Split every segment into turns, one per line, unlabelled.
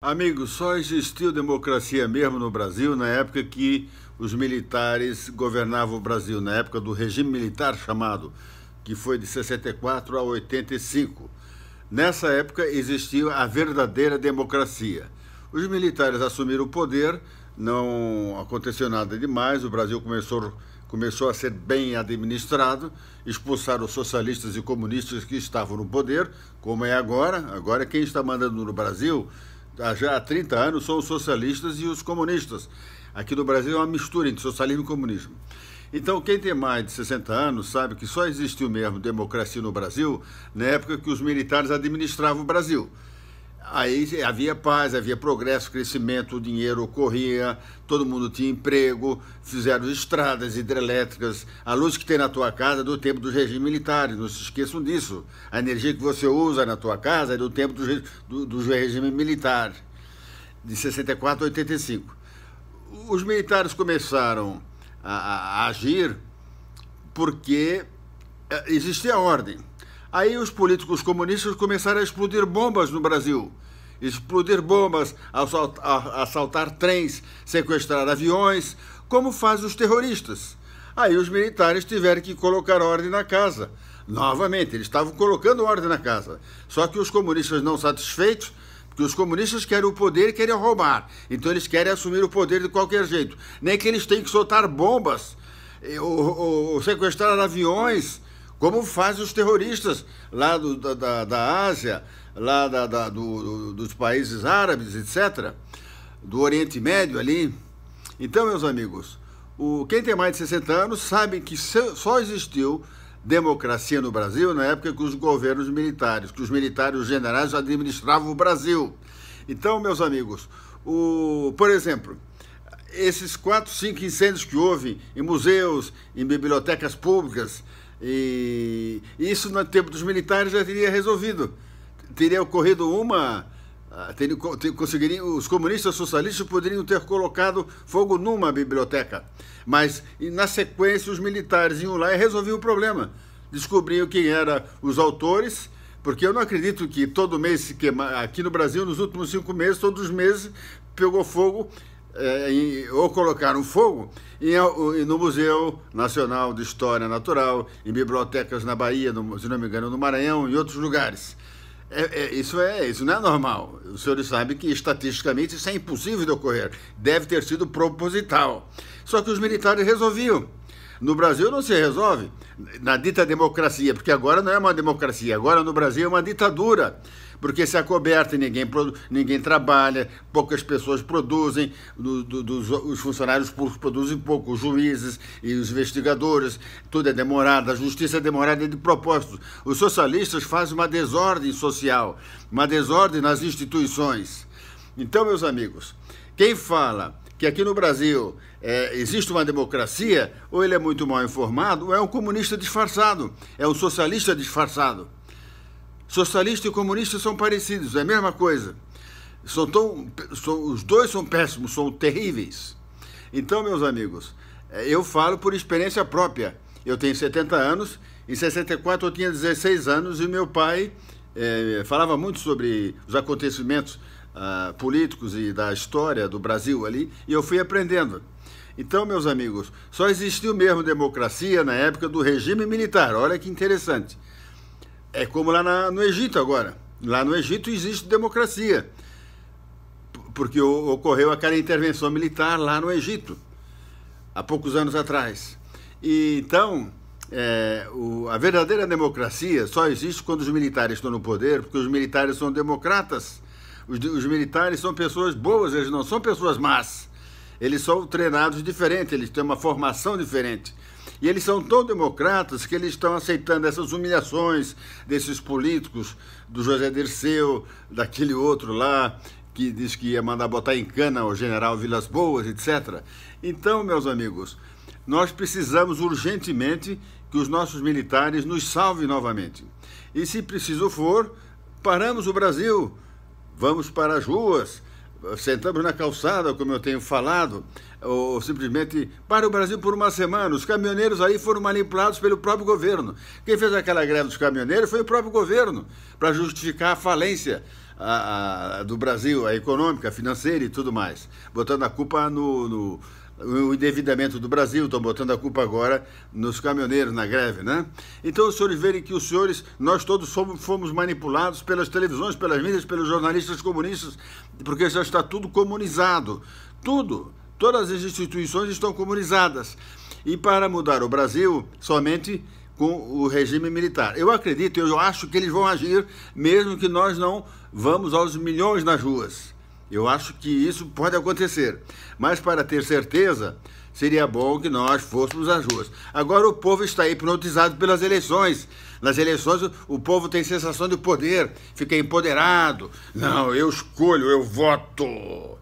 Amigos, só existiu democracia mesmo no Brasil na época que os militares governavam o Brasil, na época do regime militar chamado, que foi de 64 a 85. Nessa época existiu a verdadeira democracia. Os militares assumiram o poder, não aconteceu nada demais, o Brasil começou a ser bem administrado, expulsaram os socialistas e comunistas que estavam no poder, como é agora. Agora quem está mandando no Brasil já há 30 anos são os socialistas e os comunistas. Aqui no Brasil é uma mistura entre socialismo e comunismo. Então, quem tem mais de 60 anos sabe que só existiu mesmo democracia no Brasil na época que os militares administravam o Brasil. Aí havia paz, havia progresso, crescimento, o dinheiro corria, todo mundo tinha emprego, fizeram estradas hidrelétricas, a luz que tem na tua casa é do tempo dos regimes militares, não se esqueçam disso. A energia que você usa na tua casa é do tempo do regime militar, de 64 a 85. Os militares começaram a agir porque existia ordem. Aí os políticos comunistas começaram a explodir bombas no Brasil. Explodir bombas, assaltar trens, sequestrar aviões, como fazem os terroristas. Aí os militares tiveram que colocar ordem na casa. Novamente, eles estavam colocando ordem na casa. Só que os comunistas não satisfeitos, porque os comunistas querem o poder e querem roubar. Então eles querem assumir o poder de qualquer jeito. Nem que eles têm que soltar bombas, ou sequestrar aviões, como fazem os terroristas lá da Ásia, lá dos países árabes, etc., do Oriente Médio ali. Então, meus amigos, quem tem mais de 60 anos sabe que só existiu democracia no Brasil na época que os governos militares, que os militares, os generais administravam o Brasil. Então, meus amigos, por exemplo, esses 4, 5 incêndios que houve em museus, em bibliotecas públicas, e isso no tempo dos militares já teria resolvido. Teria ocorrido os comunistas socialistas poderiam ter colocado fogo numa biblioteca, mas na sequência os militares iam lá e resolviam o problema. Descobriam quem eram os autores, porque eu não acredito que todo mês se queima. Aqui no Brasil, nos últimos 5 meses, todos os meses pegou fogo, ou colocaram fogo no Museu Nacional de História Natural, em bibliotecas na Bahia, se não me engano, no Maranhão e outros lugares. Isso não é normal. Os senhores sabem que, estatisticamente, isso é impossível de ocorrer. Deve ter sido proposital. Só que os militares resolviam. No Brasil não se resolve, na dita democracia, porque agora não é uma democracia, agora no Brasil é uma ditadura, porque se acoberta e ninguém trabalha, poucas pessoas produzem, os funcionários públicos produzem pouco, os juízes e os investigadores, tudo é demorado, a justiça é demorada de propósito. Os socialistas fazem uma desordem social, uma desordem nas instituições. Então, meus amigos, quem fala que aqui no Brasil existe uma democracia, ou ele é muito mal informado, ou é um comunista disfarçado, é um socialista disfarçado. Socialista e comunista são parecidos, é a mesma coisa. Os dois são péssimos, são terríveis. Então, meus amigos, eu falo por experiência própria. Eu tenho 70 anos, em 64 eu tinha 16 anos e meu pai falava muito sobre os acontecimentos políticos e da história do Brasil ali, e eu fui aprendendo. Então, meus amigos, só existiu mesmo democracia na época do regime militar. Olha que interessante. É como lá no Egito agora. Lá no Egito existe democracia, porque ocorreu aquela intervenção militar lá no Egito, há poucos anos atrás. E, então, a verdadeira democracia só existe quando os militares estão no poder, porque os militares são democratas. Os militares são pessoas boas, eles não são pessoas más. Eles são treinados diferente, eles têm uma formação diferente. E eles são tão democratas que eles estão aceitando essas humilhações desses políticos, do José Dirceu, daquele outro lá, que diz que ia mandar botar em cana o general Vilas Boas, etc. Então, meus amigos, nós precisamos urgentemente que os nossos militares nos salvem novamente. E se preciso for, paramos o Brasil, vamos para as ruas, sentamos na calçada, como eu tenho falado, ou simplesmente para o Brasil por uma semana. Os caminhoneiros aí foram manipulados pelo próprio governo. Quem fez aquela greve dos caminhoneiros foi o próprio governo, para justificar a falência do Brasil, a econômica, a financeira e tudo mais, botando a culpa no endividamento do Brasil, estão botando a culpa agora nos caminhoneiros na greve, né? Então os senhores verem que os senhores, nós todos fomos manipulados pelas televisões, pelas mídias, pelos jornalistas comunistas, porque já está tudo comunizado, tudo, todas as instituições estão comunizadas. E para mudar o Brasil, somente com o regime militar. Eu acredito, eu acho que eles vão agir, mesmo que nós não vamos aos milhões nas ruas. Eu acho que isso pode acontecer, mas para ter certeza, seria bom que nós fôssemos às ruas. Agora o povo está hipnotizado pelas eleições. Nas eleições o povo tem sensação de poder, fica empoderado. Não, eu escolho, eu voto.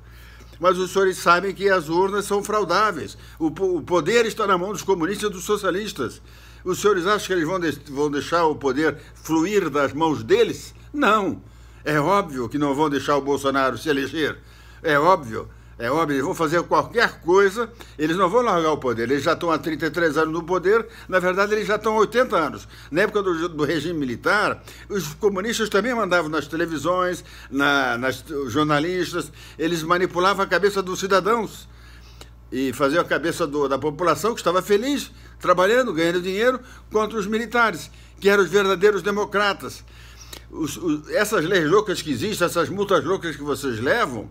Mas os senhores sabem que as urnas são fraudáveis. O poder está na mão dos comunistas e dos socialistas. Os senhores acham que eles vão deixar o poder fluir das mãos deles? Não. É óbvio que não vão deixar o Bolsonaro se eleger. É óbvio, eles vão fazer qualquer coisa, eles não vão largar o poder. Eles já estão há 33 anos no poder, na verdade eles já estão há 80 anos. Na época do regime militar, os comunistas também mandavam nas televisões, nas jornalistas, eles manipulavam a cabeça dos cidadãos e faziam a cabeça da população que estava feliz, trabalhando, ganhando dinheiro, contra os militares, que eram os verdadeiros democratas. Essas leis loucas que existem, essas multas loucas que vocês levam,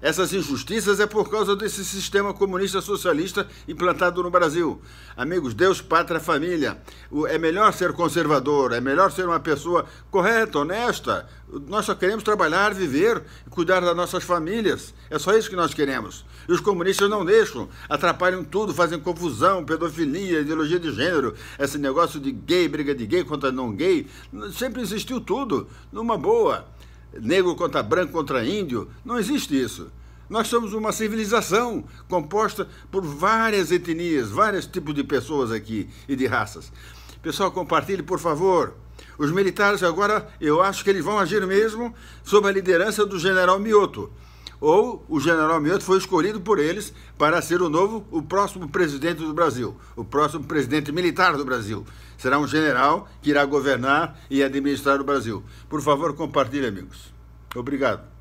essas injustiças é por causa desse sistema comunista socialista implantado no Brasil. Amigos, Deus, pátria, família. É melhor ser conservador, é melhor ser uma pessoa correta, honesta. Nós só queremos trabalhar, viver e cuidar das nossas famílias. É só isso que nós queremos. E os comunistas não deixam, atrapalham tudo, fazem confusão, pedofilia, ideologia de gênero, esse negócio de gay, briga de gay contra não gay. Sempre existiu tudo, numa boa. Negro contra branco contra índio, não existe isso. Nós somos uma civilização composta por várias etnias, vários tipos de pessoas aqui e de raças. Pessoal, compartilhe, por favor. Os militares agora, eu acho que eles vão agir mesmo sob a liderança do general Mioto. Ou o general Mioto foi escolhido por eles para ser o próximo presidente do Brasil, o próximo presidente militar do Brasil. Será um general que irá governar e administrar o Brasil. Por favor, compartilhe, amigos. Obrigado.